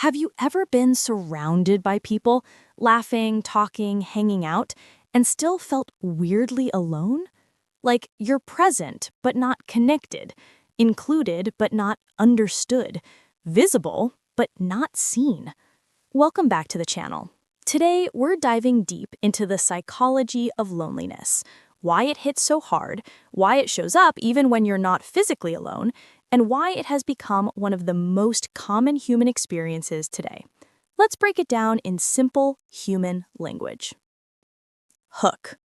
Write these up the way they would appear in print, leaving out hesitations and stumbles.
Have you ever been surrounded by people, laughing, talking, hanging out, and still felt weirdly alone? Like you're present but not connected, included but not understood, visible but not seen. Welcome back to the channel. Today, we're diving deep into the psychology of loneliness, why it hits so hard, why it shows up even when you're not physically alone, and why it has become one of the most common human experiences today. Let's break it down in simple human language. Hook.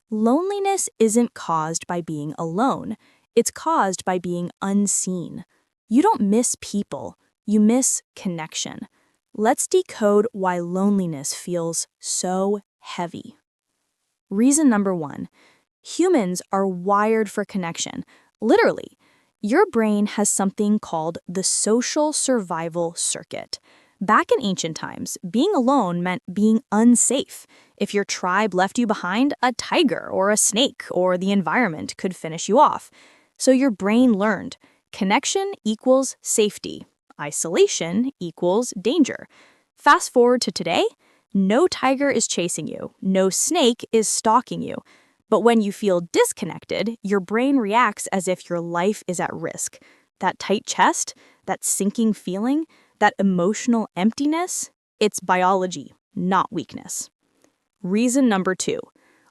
Loneliness isn't caused by being alone. It's caused by being unseen. You don't miss people. You miss connection. Let's decode why loneliness feels so heavy. Reason number 1. Humans are wired for connection. Literally, your brain has something called the social survival circuit. Back in ancient times, being alone meant being unsafe. If your tribe left you behind, a tiger or a snake or the environment could finish you off. So your brain learned connection equals safety. Isolation equals danger. Fast forward to today, no tiger is chasing you, no snake is stalking you. But when you feel disconnected, your brain reacts as if your life is at risk. That tight chest, that sinking feeling, that emotional emptiness, it's biology, not weakness. Reason number 2.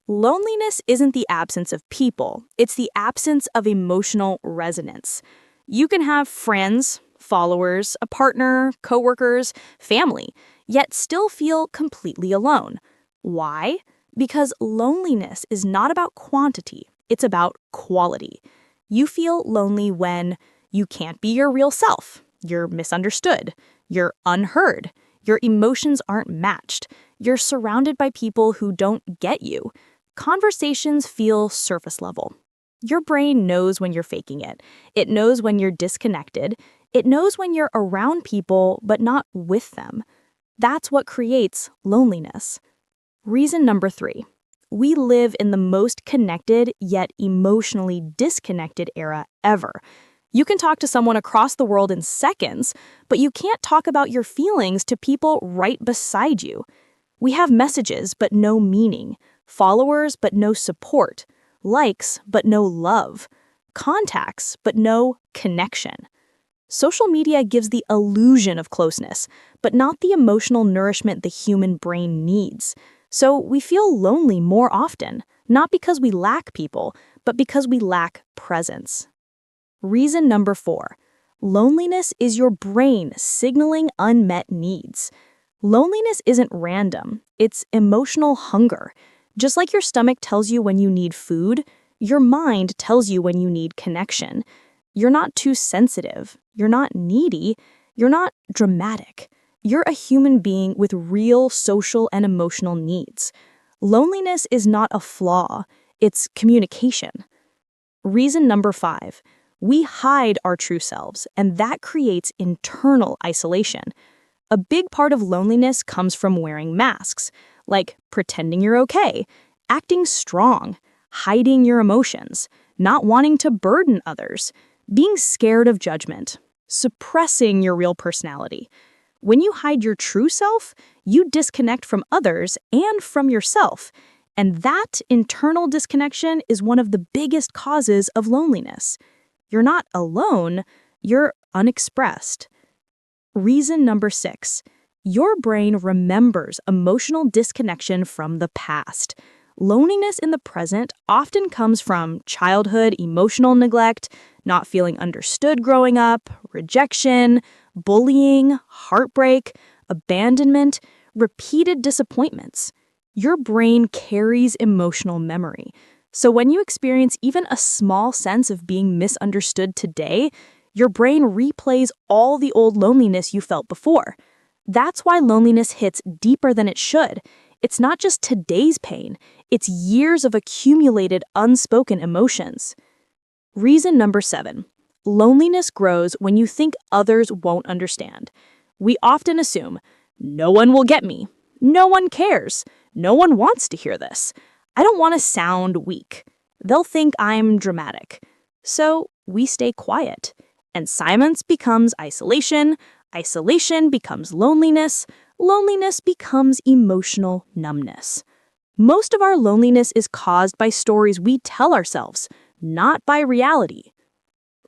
Loneliness isn't the absence of people, it's the absence of emotional resonance. You can have friends, followers, a partner, coworkers, family, yet still feel completely alone. Why? Because loneliness is not about quantity, it's about quality. You feel lonely when you can't be your real self, you're misunderstood, you're unheard, your emotions aren't matched, you're surrounded by people who don't get you. Conversations feel surface level. Your brain knows when you're faking it. It knows when you're disconnected. It knows when you're around people but not with them. That's what creates loneliness. Reason number 3. We live in the most connected yet emotionally disconnected era ever. You can talk to someone across the world in seconds, but you can't talk about your feelings to people right beside you. We have messages but no meaning, followers but no support, likes but no love, contacts but no connection. Social media gives the illusion of closeness, but not the emotional nourishment the human brain needs. So we feel lonely more often, not because we lack people, but because we lack presence. Reason number 4. Loneliness is your brain signaling unmet needs. Loneliness isn't random, it's emotional hunger. Just like your stomach tells you when you need food, your mind tells you when you need connection. You're not too sensitive, you're not needy, you're not dramatic. You're a human being with real social and emotional needs. Loneliness is not a flaw, it's communication. Reason number 5. We hide our true selves, and that creates internal isolation. A big part of loneliness comes from wearing masks, like pretending you're okay, acting strong, hiding your emotions, not wanting to burden others, being scared of judgment, suppressing your real personality. When you hide your true self, you disconnect from others and from yourself, and that internal disconnection is one of the biggest causes of loneliness. You're not alone, you're unexpressed. Reason number 6. Your brain remembers emotional disconnection from the past. Loneliness in the present often comes from childhood emotional neglect, not feeling understood growing up, rejection, bullying, heartbreak, abandonment, repeated disappointments. Your brain carries emotional memory. So when you experience even a small sense of being misunderstood today, your brain replays all the old loneliness you felt before. That's why loneliness hits deeper than it should. It's not just today's pain, it's years of accumulated unspoken emotions. Reason number 7. Loneliness grows when you think others won't understand. We often assume, no one will get me, no one cares, no one wants to hear this. I don't want to sound weak. They'll think I'm dramatic. So we stay quiet. And silence becomes isolation, Isolation becomes loneliness. Loneliness becomes emotional numbness. Most of our loneliness is caused by stories we tell ourselves, not by reality.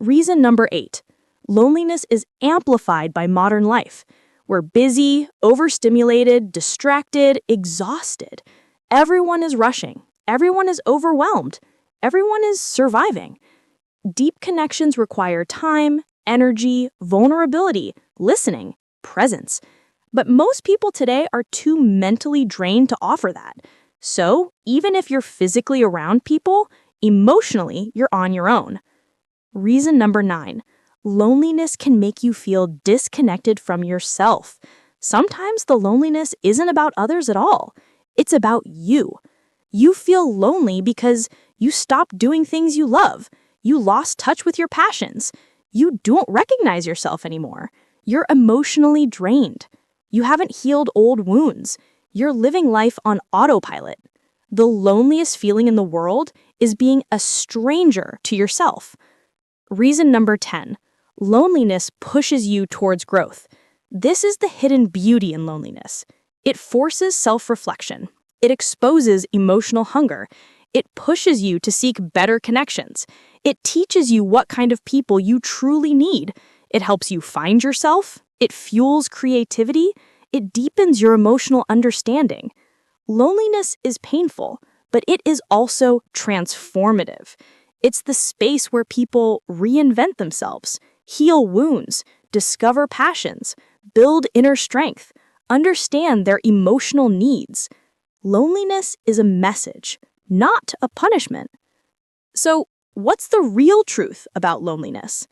Reason number 8. Loneliness is amplified by modern life. We're busy, overstimulated, distracted, exhausted. Everyone is rushing. Everyone is overwhelmed. Everyone is surviving. Deep connections require time, energy, vulnerability, listening, presence. But most people today are too mentally drained to offer that. So, even if you're physically around people, emotionally, you're on your own. Reason number 9. Loneliness can make you feel disconnected from yourself. Sometimes the loneliness isn't about others at all. It's about you. You feel lonely because you stopped doing things you love. You lost touch with your passions. You don't recognize yourself anymore. You're emotionally drained. You haven't healed old wounds. You're living life on autopilot. The loneliest feeling in the world is being a stranger to yourself. Reason number 10. Loneliness pushes you towards growth. This is the hidden beauty in loneliness. It forces self-reflection. It exposes emotional hunger. It pushes you to seek better connections. It teaches you what kind of people you truly need. It helps you find yourself. It fuels creativity. It deepens your emotional understanding. Loneliness is painful, but it is also transformative. It's the space where people reinvent themselves, heal wounds, discover passions, build inner strength, understand their emotional needs. Loneliness is a message, not a punishment. So, what's the real truth about loneliness?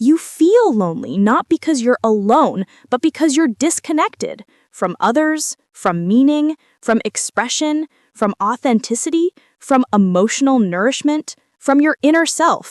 You feel lonely not because you're alone, but because you're disconnected from others, from meaning, from expression, from authenticity, from emotional nourishment, from your inner self.